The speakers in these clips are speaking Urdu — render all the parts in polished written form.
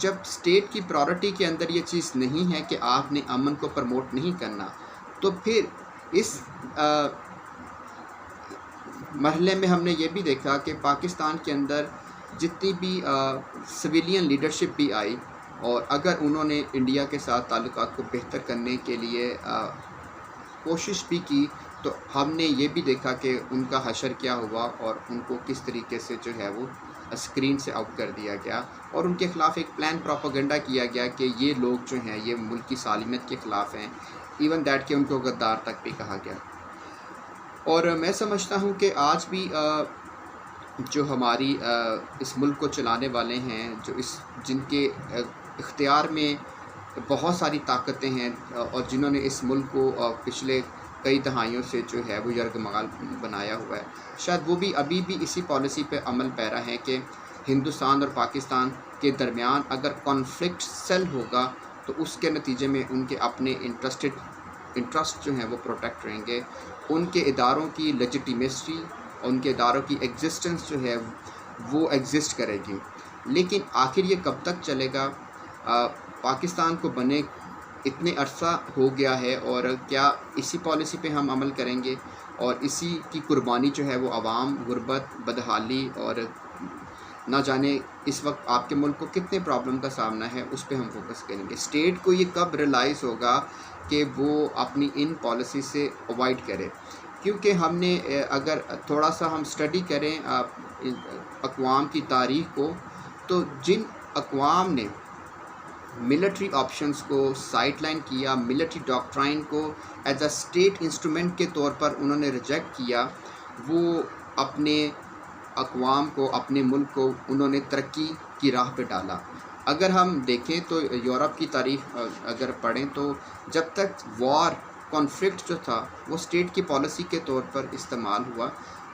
جب اسٹیٹ کی پرائورٹی کے اندر یہ چیز نہیں ہے کہ آپ نے امن کو پروموٹ نہیں کرنا، تو پھر اس مرحلے میں ہم نے یہ بھی دیکھا کہ پاکستان کے اندر جتنی بھی سویلین لیڈرشپ بھی آئی، اور اگر انہوں نے انڈیا کے ساتھ تعلقات کو بہتر کرنے کے لیے کوشش بھی کی، تو ہم نے یہ بھی دیکھا کہ ان کا حشر کیا ہوا اور ان کو کس طریقے سے جو ہے وہ اسکرین سے آؤٹ کر دیا گیا، اور ان کے خلاف ایک پلان پروپیگنڈا کیا گیا کہ یہ لوگ جو ہیں یہ ملک کی سالمیت کے خلاف ہیں، ایون دیٹ کہ ان کو غدار تک بھی کہا گیا۔ اور میں سمجھتا ہوں کہ آج بھی جو ہماری اس ملک کو چلانے والے ہیں، جو جن کے اختیار میں بہت ساری طاقتیں ہیں، اور جنہوں نے اس ملک کو پچھلے کئی دہائیوں سے جو ہے وہ یرغمال بنایا ہوا ہے، شاید وہ بھی ابھی بھی اسی پالیسی پہ عمل پیرا ہے کہ ہندوستان اور پاکستان کے درمیان اگر کانفلکٹ سیل ہوگا تو اس کے نتیجے میں ان کے اپنے انٹرسٹ جو ہیں وہ پروٹیکٹ رہیں گے، ان کے اداروں کی لیجیٹیمیسی، ان کے اداروں کی ایگزسٹنس جو ہے وہ ایگزسٹ کرے گی۔ لیکن آخر یہ کب تک چلے گا؟ پاکستان کو بنے اتنے عرصہ ہو گیا ہے، اور کیا اسی پالیسی پہ ہم عمل کریں گے؟ اور اسی کی قربانی جو ہے وہ عوام، غربت، بدحالی، اور نہ جانے اس وقت آپ کے ملک کو کتنے پرابلم کا سامنا ہے، اس پہ ہم فوکس کریں گے۔ اسٹیٹ کو یہ کب ریلائز ہوگا کہ وہ اپنی ان پالیسی سے اوائڈ کرے؟ کیونکہ ہم نے اگر تھوڑا سا ہم اسٹڈی کریں اقوام کی تاریخ کو، تو جن اقوام نے ملٹری آپشنز کو سائڈ لائن کیا، ملٹری ڈاکٹرائن کو ایز اے اسٹیٹ انسٹرومنٹ کے طور پر انہوں نے ریجیکٹ کیا، وہ اپنے اقوام کو، اپنے ملک کو انہوں نے ترقی کی راہ پہ ڈالا۔ اگر ہم دیکھیں تو یورپ کی تاریخ اگر پڑھیں تو جب تک وار کانفلکٹ جو تھا وہ اسٹیٹ کی پالیسی کے طور پر استعمال ہوا،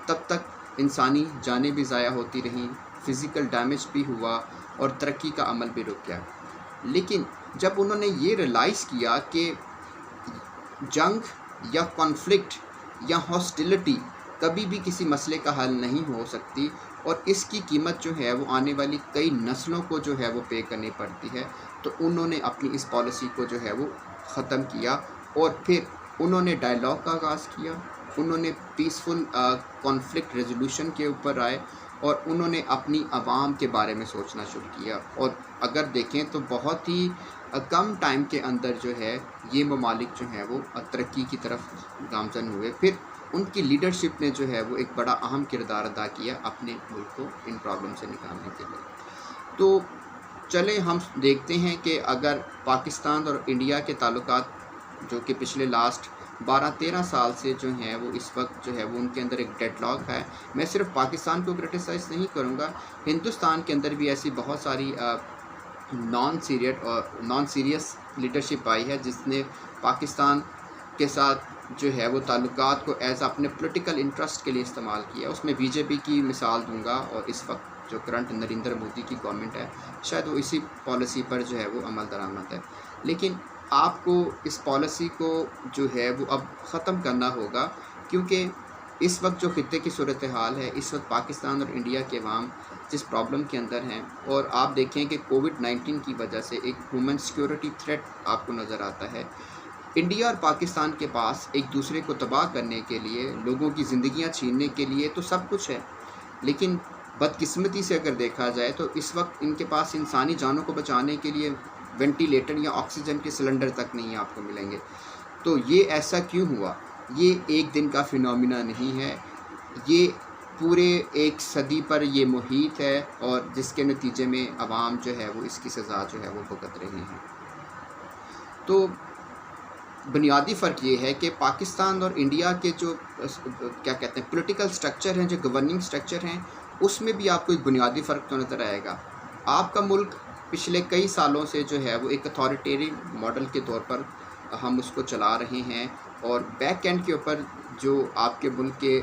تب تک انسانی جانیں بھی ضائع ہوتی رہیں، فزیکل ڈیمیج بھی ہوا، اور ترقی کا عمل بھی رک گیا۔ لیکن جب انہوں نے یہ ریلائز کیا کہ جنگ یا کانفلکٹ یا ہاسٹیلٹی کبھی بھی کسی مسئلے کا حل نہیں ہو سکتی، اور اس کی قیمت جو ہے وہ آنے والی کئی نسلوں کو جو ہے وہ پے کرنی پڑتی ہے، تو انہوں نے اپنی اس پالیسی کو جو ہے وہ ختم کیا، اور پھر انہوں نے ڈائیلاگ کا آغاز کیا، انہوں نے پیسفل کانفلکٹ ریزولوشن کے اوپر آئے، اور انہوں نے اپنی عوام کے بارے میں سوچنا شروع کیا۔ اور اگر دیکھیں تو بہت ہی کم ٹائم کے اندر جو ہے یہ ممالک جو ہیں وہ ترقی کی طرف گامزن ہوئے۔ پھر ان کی لیڈرشپ نے جو ہے وہ ایک بڑا اہم کردار ادا کیا اپنے ملک کو ان پرابلم سے نکالنے کے لیے۔ تو چلیں ہم دیکھتے ہیں کہ اگر پاکستان اور انڈیا کے تعلقات جو کہ پچھلے لاسٹ 12-13 سال سے جو ہیں وہ اس وقت جو ہے وہ ان کے اندر ایک ڈیڈ لاک ہے۔ میں صرف پاکستان کو کرٹیسائز نہیں کروں گا، ہندوستان کے اندر بھی ایسی بہت ساری نان سیریس لیڈرشپ آئی ہے جس نے پاکستان کے ساتھ جو ہے وہ تعلقات کو ایز اپنے پولیٹیکل انٹرسٹ کے لیے استعمال کیا۔ اس میں بی جے پی کی مثال دوں گا، اور اس وقت جو کرنٹ نریندر مودی کی گورنمنٹ ہے شاید وہ اسی پالیسی پر جو ہے وہ عمل درآمد ہے۔ لیکن آپ کو اس پالیسی کو جو ہے وہ اب ختم کرنا ہوگا، کیونکہ اس وقت جو خطے کی صورتحال ہے، اس وقت پاکستان اور انڈیا کے عوام جس پرابلم کے اندر ہیں، اور آپ دیکھیں کہ کووڈ-19 کی وجہ سے ایک ہیومن سیکیورٹی تھریٹ آپ کو نظر آتا ہے۔ انڈیا اور پاکستان کے پاس ایک دوسرے کو تباہ کرنے کے لیے، لوگوں کی زندگیاں چھیننے کے لیے تو سب کچھ ہے، لیکن بدقسمتی سے اگر دیکھا جائے تو اس وقت ان کے پاس انسانی جانوں کو بچانے کے لیے وینٹیلیٹر یا آکسیجن کے سلنڈر تک نہیں آپ کو ملیں گے۔ تو یہ ایسا کیوں ہوا؟ یہ ایک دن کا فینومینا نہیں ہے، یہ پورے ایک صدی پر یہ محیط ہے، اور جس کے نتیجے میں عوام جو ہے وہ اس کی سزا جو ہے وہ بھگت رہے ہیں۔ تو بنیادی فرق یہ ہے کہ پاکستان اور انڈیا کے جو کیا کہتے ہیں پولیٹیکل سٹرکچر ہیں، جو گورننگ سٹرکچر ہیں، اس میں بھی آپ کو ایک بنیادی فرق تو نظر آئے گا۔ آپ کا ملک پچھلے کئی سالوں سے جو ہے وہ ایک اتھارٹیرین ماڈل کے طور پر ہم اس کو چلا رہے ہیں، اور بیک اینڈ کے اوپر جو آپ کے ملک کے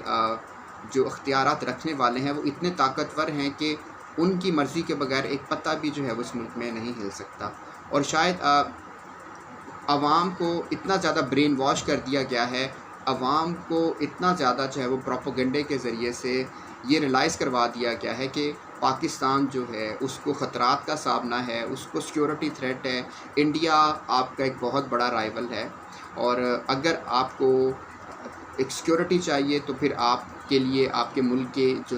جو اختیارات رکھنے والے ہیں وہ اتنے طاقتور ہیں کہ ان کی مرضی کے بغیر ایک پتہ بھی جو ہے وہ اس ملک میں نہیں ہل سکتا۔ اور شاید عوام کو اتنا زیادہ برین واش کر دیا گیا ہے، عوام کو اتنا زیادہ جو ہے وہ پروپیگنڈے کے ذریعے سے یہ ریلائز کروا دیا گیا ہے کہ پاکستان جو ہے اس کو خطرات کا سامنا ہے، اس کو سیکورٹی تھریٹ ہے۔ انڈیا آپ کا ایک بہت بڑا رائیول ہے، اور اگر آپ کو ایک سیکورٹی چاہیے تو پھر آپ کے لیے آپ کے ملک کے جو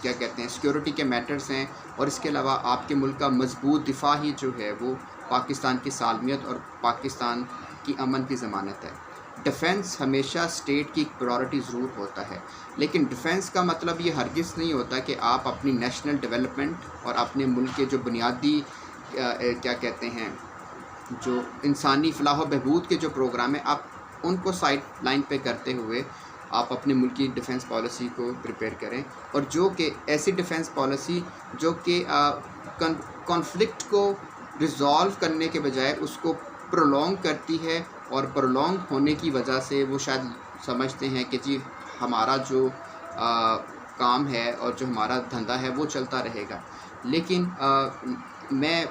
کیا کہتے ہیں سیکورٹی کے میٹرز ہیں، اور اس کے علاوہ آپ کے ملک کا مضبوط دفاع ہی جو ہے وہ پاکستان کی سالمیت اور پاکستان کی امن کی ضمانت ہے۔ ڈیفنس ہمیشہ اسٹیٹ کی ایک پرائورٹی ضرور ہوتا ہے، لیکن ڈیفنس کا مطلب یہ ہرگز نہیں ہوتا کہ آپ اپنی نیشنل ڈیولپمنٹ اور اپنے ملک کے جو بنیادی کیا کہتے ہیں جو انسانی فلاح و بہبود کے جو پروگرام ہیں آپ ان کو سائڈ لائن پہ کرتے ہوئے آپ اپنے ملک کی ڈیفنس پالیسی کو پریپیئر کریں، اور جو کہ ایسی ڈیفنس پالیسی جو کہ کانفلکٹ کو ریزالو کرنے کے بجائے اس کو پرولونگ کرتی ہے، اور پرولونگ ہونے کی وجہ سے وہ شاید سمجھتے ہیں کہ جی ہمارا جو کام ہے اور جو ہمارا دھندا ہے وہ چلتا رہے گا۔ لیکن میں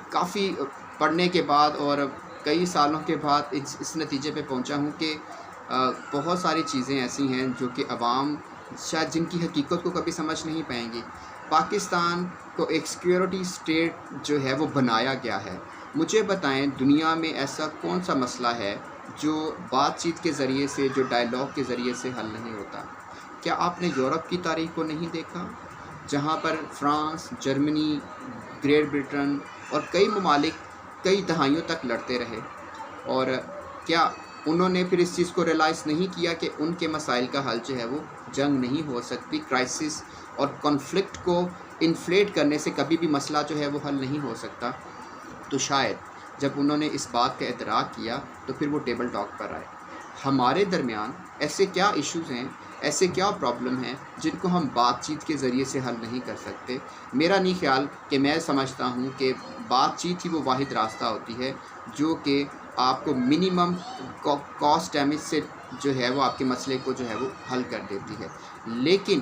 کافی پڑھنے کے بعد اور کئی سالوں کے بعد اس نتیجے پہ پہنچا ہوں کہ بہت ساری چیزیں ایسی ہیں جو کہ عوام شاید جن کی حقیقت کو کبھی سمجھ نہیں پائیں گی۔ پاکستان کو ایک سیکیورٹی اسٹیٹ جو ہے وہ بنایا گیا ہے۔ مجھے بتائیں دنیا میں ایسا کون سا مسئلہ ہے جو بات چیت کے ذریعے سے، جو ڈائلاگ کے ذریعے سے حل نہیں ہوتا؟ کیا آپ نے یورپ کی تاریخ کو نہیں دیکھا، جہاں پر فرانس، جرمنی، گریٹ برٹن اور کئی ممالک کئی دہائیوں تک لڑتے رہے، اور کیا انہوں نے پھر اس چیز کو ریلائز نہیں کیا کہ ان کے مسائل کا حل جو ہے وہ جنگ نہیں ہو سکتی، کرائسس اور کانفلکٹ کو انفلیٹ کرنے سے کبھی بھی مسئلہ جو ہے وہ حل نہیں ہو سکتا؟ تو شاید جب انہوں نے اس بات کا ادراک کیا تو پھر وہ ٹیبل ٹاک پر آئے۔ ہمارے درمیان ایسے کیا ایشوز ہیں، ایسے کیا پرابلم ہیں جن کو ہم بات چیت کے ذریعے سے حل نہیں کر سکتے؟ میرا نہیں خیال کہ میں سمجھتا ہوں کہ بات چیت ہی وہ واحد راستہ ہوتی ہے جو کہ آپ کو منیمم کاسٹ ڈیمیج سے جو ہے وہ آپ کے مسئلے کو جو ہے وہ حل کر دیتی ہے۔ لیکن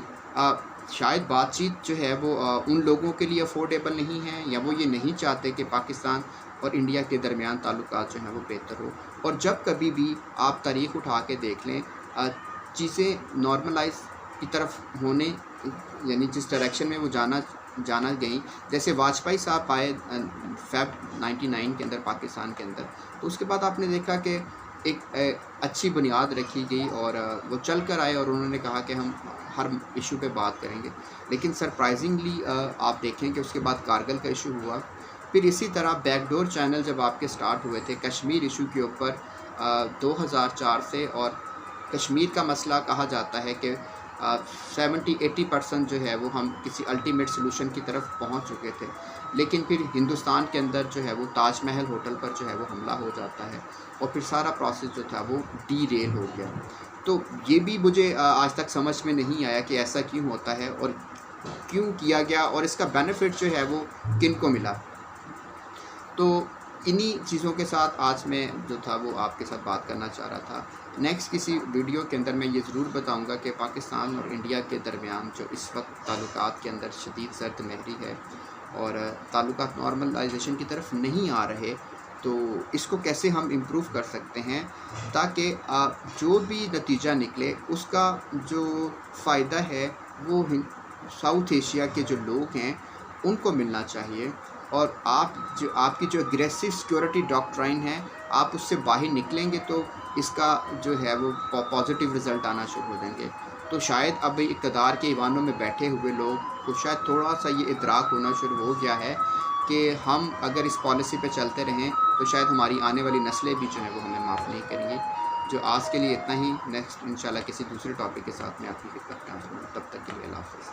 شاید بات چیت جو ہے وہ ان لوگوں کے لیے افورڈیبل نہیں ہے، یا وہ یہ نہیں چاہتے کہ پاکستان اور انڈیا کے درمیان تعلقات جو ہیں وہ بہتر ہو۔ اور جب کبھی بھی آپ تاریخ اٹھا کے دیکھ لیں، چیزیں نارملائز کی طرف ہونے یعنی جس ڈائریکشن میں وہ جانا گئیں، جیسے واجپئی صاحب آئے فیب 99 کے اندر پاکستان کے اندر، تو اس کے بعد آپ نے دیکھا کہ ایک اچھی بنیاد رکھی گئی، اور وہ چل کر آئے اور انہوں نے کہا کہ ہم ہر ایشو پہ بات کریں گے۔ لیکن سرپرائزنگلی آپ دیکھیں کہ اس کے بعد کارگل کا ایشو ہوا، پھر اسی طرح بیک ڈور چینل جب آپ کے سٹارٹ ہوئے تھے کشمیر ایشو کے اوپر 2004 سے، اور کشمیر کا مسئلہ کہا جاتا ہے کہ 70-80% جو ہے وہ ہم کسی الٹیمیٹ سلوشن کی طرف پہنچ چکے تھے، لیکن پھر ہندوستان کے اندر جو ہے وہ تاج محل ہوٹل پر جو ہے وہ حملہ ہو جاتا ہے، اور پھر سارا پروسیس جو تھا وہ ڈی ریل ہو گیا۔ تو یہ بھی مجھے آج تک سمجھ میں نہیں آیا کہ ایسا کیوں ہوتا ہے اور کیوں کیا گیا، اور اس کا بینیفٹ جو ہے وہ کن کو ملا۔ تو انہی چیزوں کے ساتھ آج میں جو تھا وہ آپ کے ساتھ بات کرنا چاہ رہا تھا۔ نیکسٹ کسی ویڈیو کے اندر میں یہ ضرور بتاؤں گا کہ پاکستان اور انڈیا کے درمیان جو اس وقت تعلقات کے اندر شدید سرد مہری ہے، اور تعلقات نارملائزیشن کی طرف نہیں آ رہے، تو اس کو کیسے ہم امپروو کر سکتے ہیں تاکہ جو بھی نتیجہ نکلے اس کا جو فائدہ ہے وہ ساؤتھ ایشیا کے جو لوگ ہیں ان کو ملنا چاہیے، اور آپ کی جو اگریسو سیکورٹی ڈاکٹرائن ہے آپ اس سے باہر نکلیں گے تو اس کا جو ہے وہ پازیٹیو رزلٹ آنا شروع ہو جائیں گے۔ تو شاید اب اقتدار کے ایوانوں میں بیٹھے ہوئے لوگ کو شاید تھوڑا سا یہ ادراک ہونا شروع ہو گیا ہے کہ ہم اگر اس پالیسی پہ چلتے رہیں تو شاید ہماری آنے والی نسلیں بھی جو ہیں وہ ہمیں معاف نہیں کریں گی۔ جو آج کے لیے اتنا ہی، نیکسٹ انشاءاللہ کسی دوسرے ٹاپک کے ساتھ میں آپ کی خدمت میں حاضر ہوں، تب تک کے لیے اللہ حافظ۔